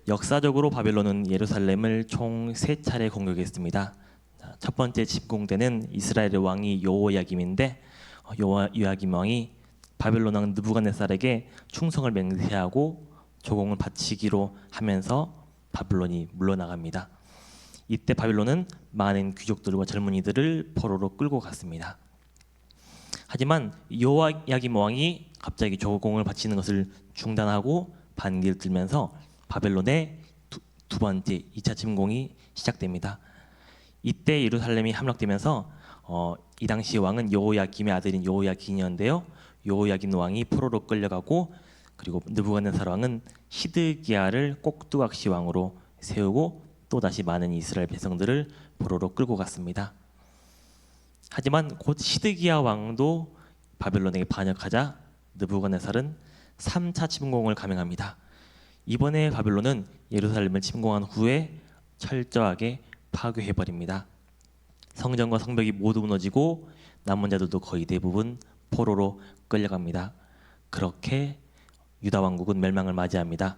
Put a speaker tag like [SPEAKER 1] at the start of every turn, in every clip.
[SPEAKER 1] 역사적으로 바벨론은 예루살렘을 총 3차례 공격했습니다. 첫 번째 침공때는 이스라엘의 왕이 여호야김인데 여호야김 왕이 바벨론 왕 느부갓네살에게 충성을 맹세하고 조공을 바치기로 하면서 바벨론이 물러나갑니다. 이때 바벨론은 많은 귀족들과 젊은이들을 포로로 끌고 갔습니다. 하지만 여호야김 왕이 갑자기 조공을 바치는 것을 중단하고 반기를 들면서 바벨론의 두 번째 2차 침공이 시작됩니다. 이때 예루살렘이 함락되면서 이 당시 왕은 여호야김의 아들인 여호야긴이었는데요. 여호야긴 왕이 포로로 끌려가고 그리고 느부갓네살 왕은 시드기야를 꼭두각시 왕으로 세우고 또다시 많은 이스라엘 백성들을 포로로 끌고 갔습니다. 하지만 곧 시드기야 왕도 바벨론에게 반역하자 느부갓네살은 3차 침공을 감행합니다. 이번에 바벨론은 예루살렘을 침공한 후에 철저하게 파괴해버립니다. 성전과 성벽이 모두 무너지고 남은 자들도 거의 대부분 포로로 끌려갑니다. 그렇게 유다 왕국은 멸망을 맞이합니다.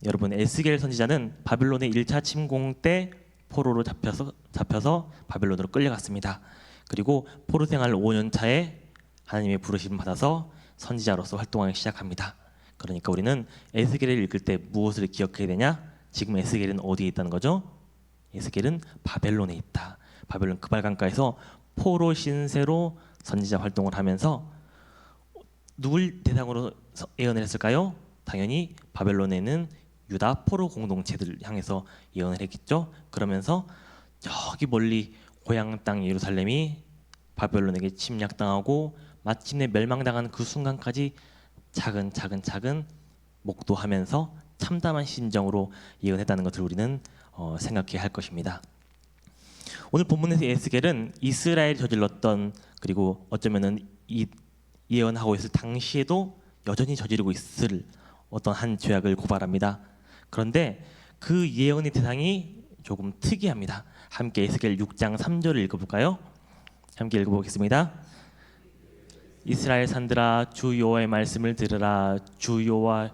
[SPEAKER 1] 여러분, 에스겔 선지자는 바벨론의 1차 침공 때 포로로 잡혀서 바벨론으로 끌려갔습니다. 그리고 포로 생활 5년 차에 하나님의 부르심을 받아서 선지자로서 활동하기 시작합니다. 그러니까 우리는 에스겔을 읽을 때 무엇을 기억해야 되냐? 지금 에스겔은 어디에 있다는 거죠? 에스겔은 바벨론에 있다. 바벨론 그발강가에서 포로 신세로 선지자 활동을 하면서 누굴 대상으로 예언을 했을까요? 당연히 바벨론에는 유다 포로 공동체들을 향해서 예언을 했겠죠. 그러면서 저기 멀리 고향 땅 예루살렘이 바벨론에게 침략당하고 마침내 멸망당한 그 순간까지 차근차근 목도하면서 참담한 심정으로 예언했다는 것을 우리는 생각해야 할 것입니다. 오늘 본문에서 에스겔은 이스라엘이 저질렀던, 그리고 어쩌면은 이 예언하고 있을 당시에도 여전히 저지르고 있을 어떤 한 죄악을 고발합니다. 그런데 그 예언의 대상이 조금 특이합니다. 함께 에스겔 6장 3절을 읽어볼까요? 함께 읽어보겠습니다. 이스라엘 산들아, 주 여호와의 말씀을 들으라. 주 여호와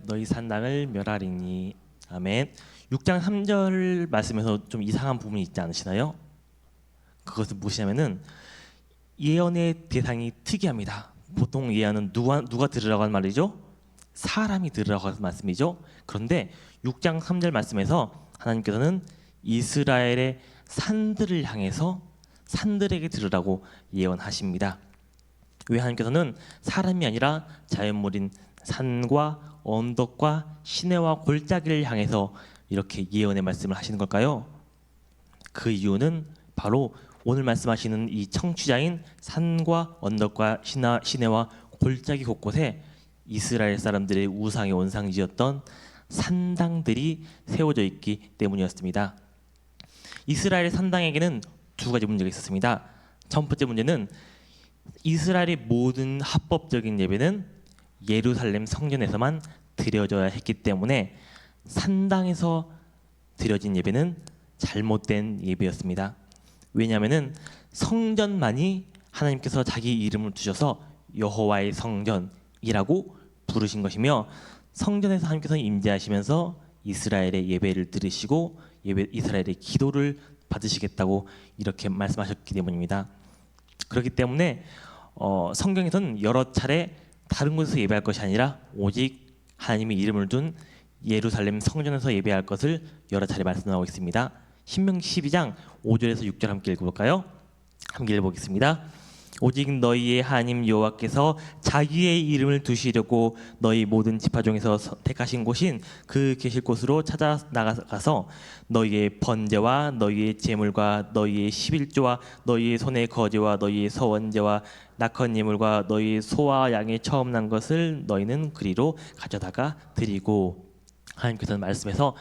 [SPEAKER 1] 너희 산당을 멸하리니. 아멘. 6장 3절 말씀에서 좀 이상한 부분이 있지 않으시나요? 그것은 무엇이냐면은 예언의 대상이 특이합니다. 보통 예언은 누가 들으라고 하는 말이죠? 사람이 들으라고 하는 말씀이죠. 그런데 6장 3절 말씀에서 하나님께서는 이스라엘의 산들을 향해서 산들에게 들으라고 예언하십니다. 왜 하나님께서는 사람이 아니라 자연물인 산과 언덕과 시내와 골짜기를 향해서 이렇게 예언의 말씀을 하시는 걸까요? 그 이유는 바로 오늘 말씀하시는 이 청취자인 산과 언덕과 시내와 골짜기 곳곳에 이스라엘 사람들의 우상의 원상지였던 산당들이 세워져 있기 때문이었습니다. 이스라엘 산당에게는 두 가지 문제가 있었습니다. 첫 번째 문제는 이스라엘의 모든 합법적인 예배는 예루살렘 성전에서만 드려져야 했기 때문에 산당에서 드려진 예배는 잘못된 예배였습니다. 왜냐하면 성전만이 하나님께서 자기 이름을 두셔서 여호와의 성전이라고 부르신 것이며, 성전에서 하나님께서 임재하시면서 이스라엘의 예배를 들으시고 이스라엘의 기도를 받으시겠다고 이렇게 말씀하셨기 때문입니다. 그렇기 때문에 성경에서는 여러 차례 다른 곳에서 예배할 것이 아니라 오직 하나님의 이름을 둔 예루살렘 성전에서 예배할 것을 여러 차례 말씀하고 있습니다. 신명기 12장 5절에서 6절 함께 읽어볼까요? 함께 읽어보겠습니다. 오직 너희의 하나님 여호와께서 자기의 이름을 두시려고 너희 모든 지파 중에서 택하신 곳인 그 계실 곳으로 찾아 나가서 너희의 번제와 너희의 제물과 너희의 11조와 너희의 손의 거제와 너희의 서원제와 낙헌 예물과 너희 소와 양의 처음 난 것을 너희는 그리로 가져다가 드리고. 하나님께서는 말씀에서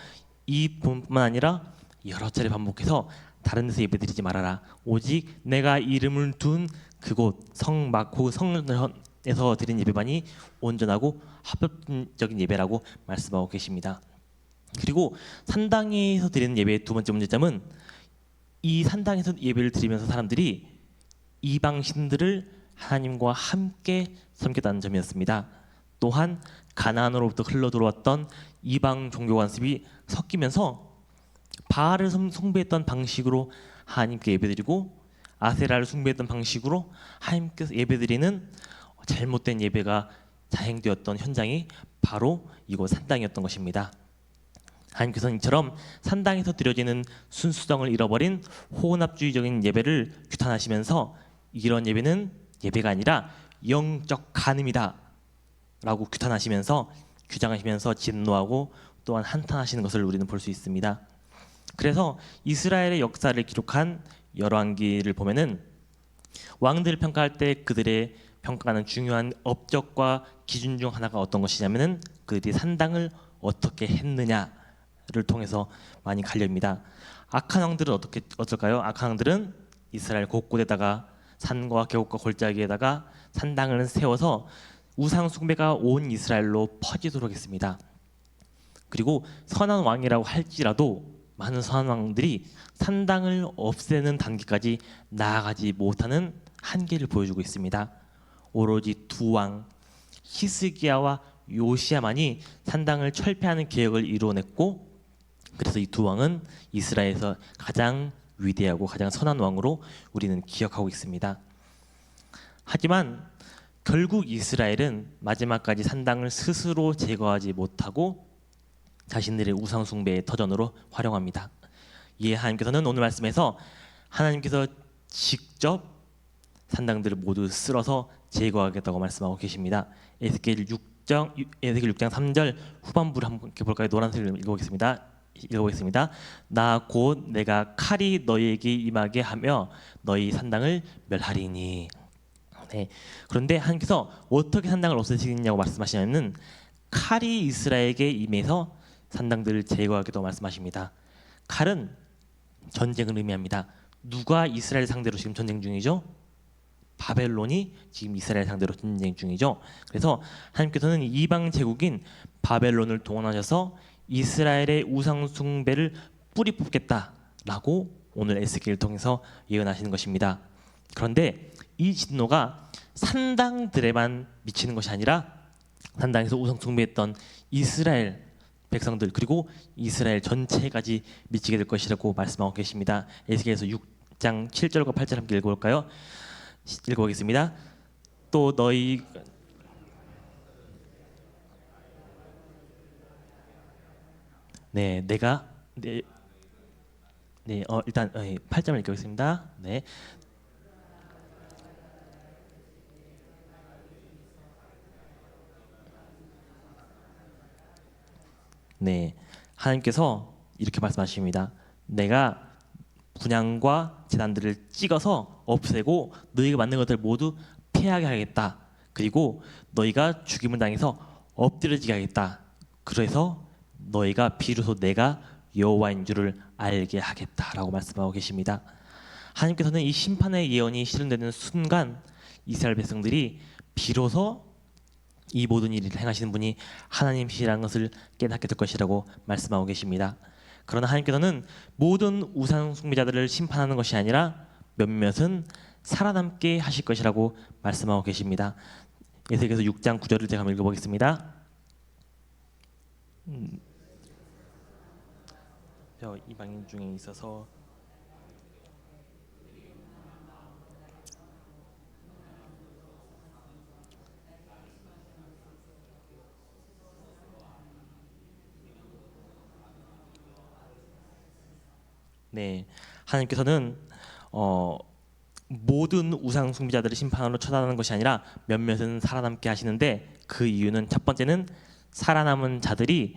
[SPEAKER 1] 이 부분뿐만 아니라 여러 차례 반복해서 다른 데서 예배드리지 말아라. 오직 내가 이름을 둔 그곳 성전에서 드린 예배만이 온전하고 합법적인 예배라고 말씀하고 계십니다. 그리고 산당에서 드리는 예배의 두 번째 문제점은 이 산당에서 예배를 드리면서 사람들이 이방 신들을 하나님과 함께 섬겼다는 점이었습니다. 또한 가나안으로부터 흘러 들어왔던 이방 종교 관습이 섞이면서 바알을 숭배했던 방식으로 하나님께 예배드리고 아세라를 숭배했던 방식으로 하나님께서 예배드리는 잘못된 예배가 자행되었던 현장이 바로 이곳 산당이었던 것입니다. 하나님께서는 이처럼 산당에서 드려지는 순수성을 잃어버린 혼합주의적인 예배를 규탄하시면서 이런 예배는 예배가 아니라 영적 간음이다 라고 규탄하시면서 규정하시면서 진노하고 또한 한탄하시는 것을 우리는 볼 수 있습니다. 그래서 이스라엘의 역사를 기록한 열왕기를 보면은 왕들을 평가할 때 그들의 평가하는 중요한 업적과 기준 중 하나가 어떤 것이냐면은 그들이 산당을 어떻게 했느냐를 통해서 많이 갈립니다. 악한 왕들은 어떨까요? 악한 왕들은 이스라엘 곳곳에다가 산과 계곡과 골짜기에다가 산당을 세워서 우상 숭배가 온 이스라엘로 퍼지도록 했습니다. 그리고 선한 왕이라고 할지라도 많은 선한 왕들이 산당을 없애는 단계까지 나아가지 못하는 한계를 보여주고 있습니다. 오로지 두 왕 히스기야와 요시야만이 산당을 철폐하는 계획을 이루어냈고, 그래서 이 두 왕은 이스라엘에서 가장 위대하고 가장 선한 왕으로 우리는 기억하고 있습니다. 하지만 결국 이스라엘은 마지막까지 산당을 스스로 제거하지 못하고 자신들의 우상 숭배의 터전으로 활용합니다. 이에 하나님께서는 오늘 말씀에서 하나님께서 직접 산당들을 모두 쓸어서 제거하겠다고 말씀하고 계십니다. 에스겔 6장 3절 후반부를 한번 볼까요? 노란색을 읽어보겠습니다. 나 곧 내가 칼이 너희에게 임하게 하며 너희 산당을 멸하리니. 네. 그런데 하나님께서 어떻게 산당을 없애시겠냐고 말씀하시냐면 칼이 이스라엘에게 임해서 산당들을 제거하겠다고 말씀하십니다. 칼은 전쟁을 의미합니다. 누가 이스라엘 상대로 지금 전쟁 중이죠? 바벨론이 지금 이스라엘 상대로 전쟁 중이죠. 그래서 하나님께서는 이방 제국인 바벨론을 동원하셔서 이스라엘의 우상 숭배를 뿌리 뽑겠다라고 오늘 에스겔을 통해서 예언하시는 것입니다. 그런데 이 진노가 산당들에만 미치는 것이 아니라 산당에서 우상 숭배했던 이스라엘 백성들 그리고 이스라엘 전체까지 미치게 될 것이라고 말씀하고 계십니다. 에스겔에서 6장 7절과 8절 함께 읽어볼까요? 읽어보겠습니다. 또 너희 내가 일단 8절을 읽겠습니다. 하나님께서 이렇게 말씀하십니다. 내가 분향과 제단들을 찍어서 없애고 너희가 만든 것들 모두 패하게 하겠다. 그리고 너희가 죽임을 당해서 엎드려지게 하겠다. 그래서 너희가 비로소 내가 여호와인 줄을 알게 하겠다라고 말씀하고 계십니다. 하나님께서는 이 심판의 예언이 실현되는 순간 이스라엘 백성들이 비로소 이 모든 일을 행하시는 분이 하나님이시라는 것을 깨닫게 될 것이라고 말씀하고 계십니다. 그러나 하나님께서는 모든 우상 숭배자들을 심판하는 것이 아니라 몇몇은 살아남게 하실 것이라고 말씀하고 계십니다. 에스겔서 6장 9절을 제가 한번 읽어보겠습니다. 저 이방인 중에 있어서 하나님께서는 모든 우상 숭배자들을 심판으로 처단하는 것이 아니라 몇몇은 살아남게 하시는데 그 이유는 첫 번째는 살아남은 자들이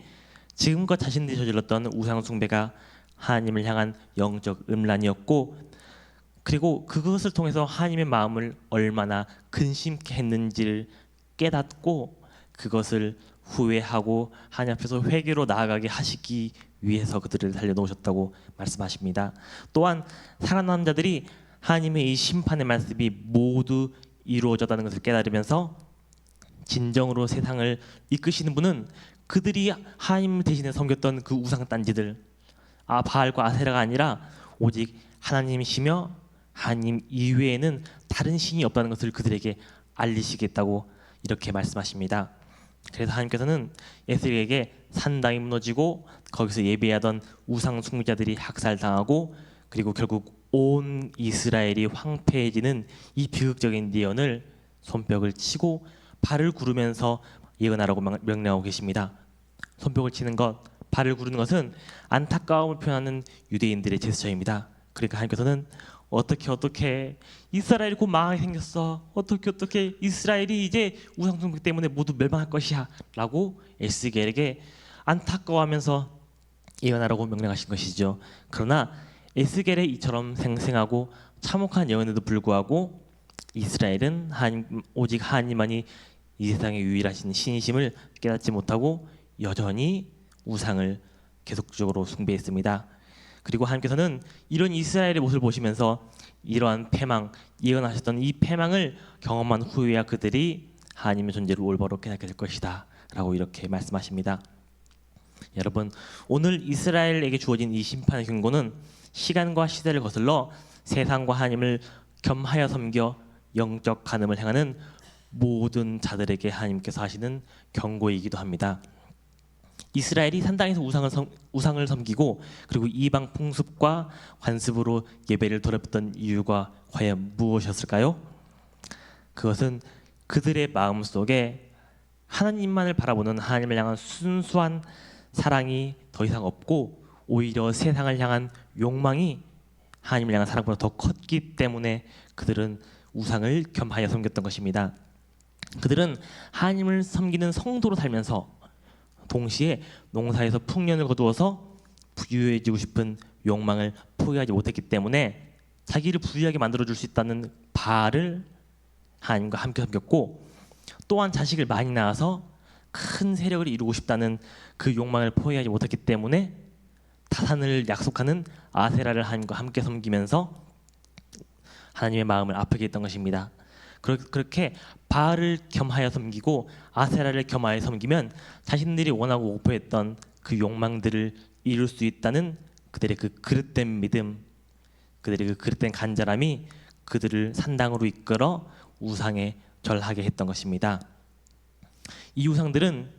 [SPEAKER 1] 지금껏 자신들이 저질렀던 우상 숭배가 하나님을 향한 영적 음란이었고, 그리고 그것을 통해서 하나님의 마음을 얼마나 근심케 했는지를 깨닫고 그것을 후회하고 하나님 앞에서 회개로 나아가게 하시기 위해서 그들을 살려놓으셨다고 말씀하십니다. 또한 살아남은 자들이 하나님의 이 심판의 말씀이 모두 이루어졌다는 것을 깨달으면서 진정으로 세상을 이끄시는 분은 그들이 하나님 대신에 섬겼던 그 우상 딴지들 바알과 아세라가 아니라 오직 하나님이시며 하나님 이외에는 다른 신이 없다는 것을 그들에게 알리시겠다고 이렇게 말씀하십니다. 그래서 하나님께서는 에스겔에게 산당이 무너지고 거기서 예배하던 우상 숭배자들이 학살당하고 그리고 결국 온 이스라엘이 황폐해지는 이 비극적인 예언을 손뼉을 치고 발을 구르면서 예언하라고 명령하고 계십니다. 손뼉을 치는 것, 발을 구르는 것은 안타까움을 표현하는 유대인들의 제스처입니다. 그러니까 하나님께서는 어떻게 이스라엘이 곧 망하게 생겼어. 어떻게 이스라엘이 이제 우상 숭배 때문에 모두 멸망할 것이야 라고 에스겔에게 안타까워하면서 예언하라고 명령하신 것이죠. 그러나 에스겔의 이처럼 생생하고 참혹한 예언에도 불구하고 이스라엘은 오직 하나님만이 이 세상의 유일하신 신이심을 깨닫지 못하고 여전히 우상을 계속적으로 숭배했습니다. 그리고 하나님께서는 이런 이스라엘의 모습을 보시면서 이러한 패망, 예언하셨던 이 패망을 경험한 후에야 그들이 하나님의 존재를 올바로 깨닫게 될 것이다 라고 이렇게 말씀하십니다. 여러분, 오늘 이스라엘에게 주어진 이 심판의 경고는 시간과 시대를 거슬러 세상과 하나님을 겸하여 섬겨 영적 간음을 행하는 모든 자들에게 하나님께서 하시는 경고이기도 합니다. 이스라엘이 산당에서 우상을 섬기고 그리고 이방 풍습과 관습으로 예배를 더럽혔던 이유가 과연 무엇이었을까요? 그것은 그들의 마음속에 하나님만을 바라보는 하나님을 향한 순수한 사랑이 더 이상 없고 오히려 세상을 향한 욕망이 하나님을 향한 사랑보다 더 컸기 때문에 그들은 우상을 겸하여 섬겼던 것입니다. 그들은 하나님을 섬기는 성도로 살면서 동시에 농사에서 풍년을 거두어서 부유해지고 싶은 욕망을 포기하지 못했기 때문에 자기를 부유하게 만들어줄 수 있다는 바알을 하나님과 함께 섬겼고, 또한 자식을 많이 낳아서 큰 세력을 이루고 싶다는 그 욕망을 포기하지 못했기 때문에 타산을 약속하는 아세라를 하나님과 함께 섬기면서 하나님의 마음을 아프게 했던 것입니다. 그렇게 바알을 겸하여 섬기고 아세라를 겸하여 섬기면 자신들이 원하고 목표했던 그 욕망들을 이룰 수 있다는 그들의 그 그릇된 믿음, 그들의 그 그릇된 간절함이 그들을 산당으로 이끌어 우상에 절하게 했던 것입니다. 이 우상들은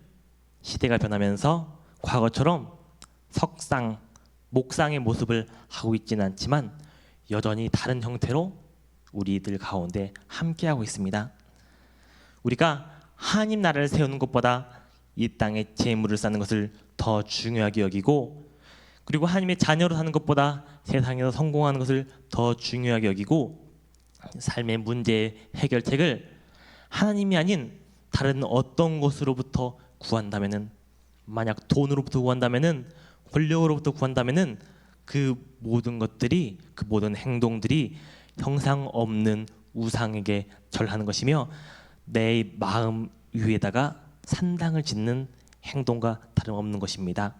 [SPEAKER 1] 시대가 변하면서 과거처럼 석상, 목상의 모습을 하고 있지는 않지만 여전히 다른 형태로 우리들 가운데 함께하고 있습니다. 우리가 하나님 나라를 세우는 것보다 이 땅에 재물을 쌓는 것을 더 중요하게 여기고, 그리고 하나님의 자녀로 사는 것보다 세상에서 성공하는 것을 더 중요하게 여기고, 삶의 문제 해결책을 하나님이 아닌 다른 어떤 것으로부터 구한다면은, 만약 돈으로부터 구한다면은, 권력으로부터 구한다면은 그 모든 것들이, 그 모든 행동들이 형상 없는 우상에게 절하는 것이며 내 마음 위에다가 산당을 짓는 행동과 다름없는 것입니다.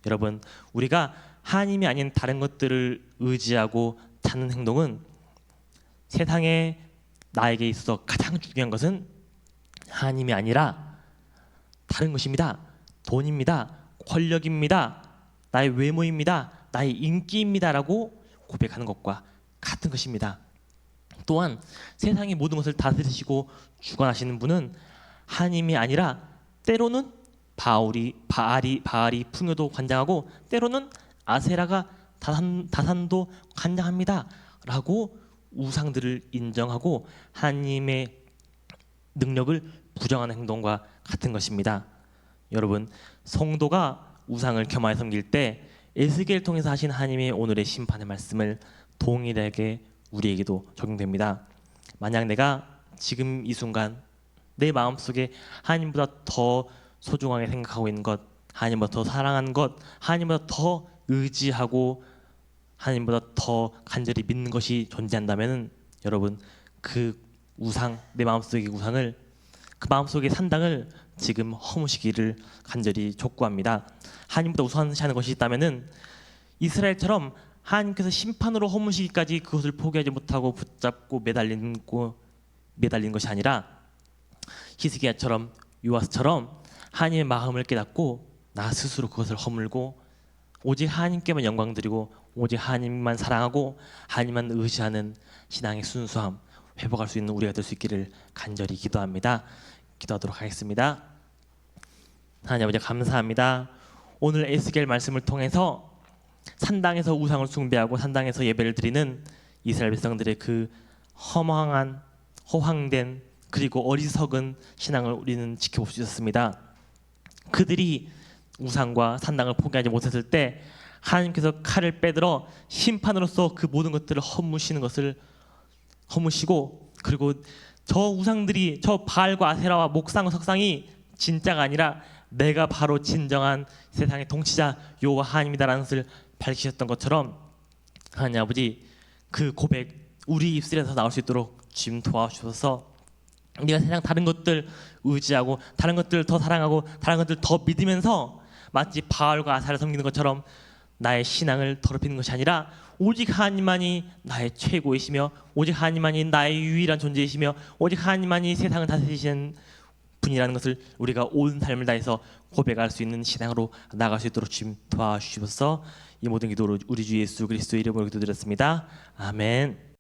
[SPEAKER 1] 여러분, 우리가 하나님이 아닌 다른 것들을 의지하고 찾는 행동은 세상에 나에게 있어서 가장 중요한 것은 하나님이 아니라 다른 것입니다. 돈입니다. 권력입니다. 나의 외모입니다. 나의 인기입니다라고 고백하는 것과 같은 것입니다. 또한 세상의 모든 것을 다스리시고 주관하시는 분은 하나님이 아니라 때로는 바알이 풍요도 관장하고 때로는 아세라가 다산도 관장합니다 라고 우상들을 인정하고 하나님의 능력을 부정하는 행동과 같은 것입니다. 여러분, 성도가 우상을 겸하여 섬길 때 에스겔을 통해서 하신 하나님의 오늘의 심판의 말씀을 동일하게 우리에게도 적용됩니다. 만약 내가 지금 이 순간 내 마음속에 하나님보다 더 소중하게 생각하고 있는 것, 하나님보다 더 사랑하는 것, 하나님보다 더 의지하고 하나님보다 더 간절히 믿는 것이 존재한다면 여러분, 그 우상, 내 마음속의 우상을, 그 마음속의 산당을 지금 허무시기를 간절히 촉구합니다. 하나님보다 우선시하는 것이 있다면 이스라엘처럼 하나님께서 심판으로 허무시기까지 그것을 포기하지 못하고 붙잡고 매달린 것이 아니라 히스기야처럼, 요아스처럼 하나님의 마음을 깨닫고 나 스스로 그것을 허물고 오직 하나님께만 영광 드리고 오직 하나님만 사랑하고 하나님만 의지하는 신앙의 순수함, 회복할 수 있는 우리가 될 수 있기를 간절히 기도합니다. 기도하도록 하겠습니다. 하나님 아버지 감사합니다. 오늘 에스겔 말씀을 통해서 산당에서 우상을 숭배하고 산당에서 예배를 드리는 이스라엘 백성들의 그 허황된 그리고 어리석은 신앙을 우리는 지켜볼 수 있었습니다. 그들이 우상과 산당을 포기하지 못했을 때 하나님께서 칼을 빼들어 심판으로서 그 모든 것들을 허무시고, 그리고 저 우상들이, 저 바알과 아세라와 목상 석상이 진짜가 아니라 내가 바로 진정한 세상의 통치자 여호와 하나님이다라는 것을 밝히셨던 것처럼 하나님 아버지, 그 고백 우리 입술에서 나올 수 있도록 주님 도와주셔서 우리가 세상 다른 것들 의지하고 다른 것들 더 사랑하고 다른 것들 더 믿으면서 마치 바알과 아사를 섬기는 것처럼 나의 신앙을 더럽히는 것이 아니라 오직 하나님만이 나의 최고이시며 오직 하나님만이 나의 유일한 존재이시며 오직 하나님만이 세상을 다스리시는 분이라는 것을 우리가 온 삶을 다해서 고백할 수 있는 신앙으로 나아갈 수 있도록 주님 도와주시옵소서. 이 모든 기도로 우리 주 예수 그리스도 이름으로 기도드렸습니다. 아멘.